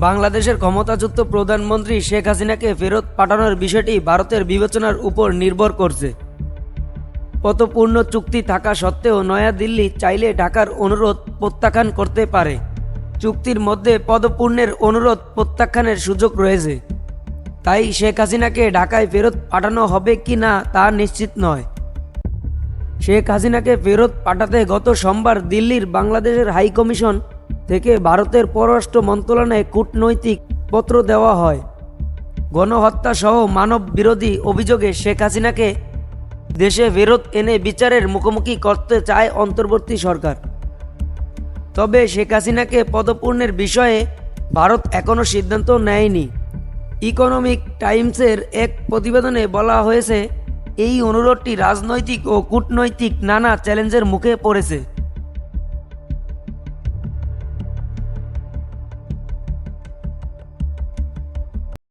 বাংলাদেশের ক্ষমতাচ্যুত প্রধানমন্ত্রী শেখ হাসিনাকে ফেরত পাঠানোর বিষয়টি ভারতের বিবেচনার উপর নির্ভর করছে। পদপূর্ণ চুক্তি থাকা সত্ত্বেও নয়াদিল্লি চাইলে ঢাকার অনুরোধ প্রত্যাখ্যান করতে পারে। চুক্তির মধ্যে পদপূর্ণের অনুরোধ প্রত্যাখ্যানের সুযোগ রয়েছে, তাই শেখ হাসিনাকে ঢাকায় ফেরত পাঠানো হবে কি না তা নিশ্চিত নয়। শেখ হাসিনাকে ফেরত পাঠাতে গত সোমবার দিল্লির বাংলাদেশের হাইকমিশন থেকে ভারতের পররাষ্ট্র মন্ত্রণালয়ে কূটনৈতিক পত্র দেওয়া হয়। গণহত্যা সহ মানব বিরোধী অভিযোগে শেখ হাসিনাকে দেশে ফেরত এনে বিচারের মুখোমুখি করতে চায় অন্তর্বর্তী সরকার। তবে শেখ হাসিনাকে পদপূর্ণের বিষয়ে ভারত এখনও সিদ্ধান্ত নেয়নি। ইকোনমিক টাইমসের এক প্রতিবেদনে বলা হয়েছে, এই অনুরোধটি রাজনৈতিক ও কূটনৈতিক নানা চ্যালেঞ্জের মুখে পড়েছে।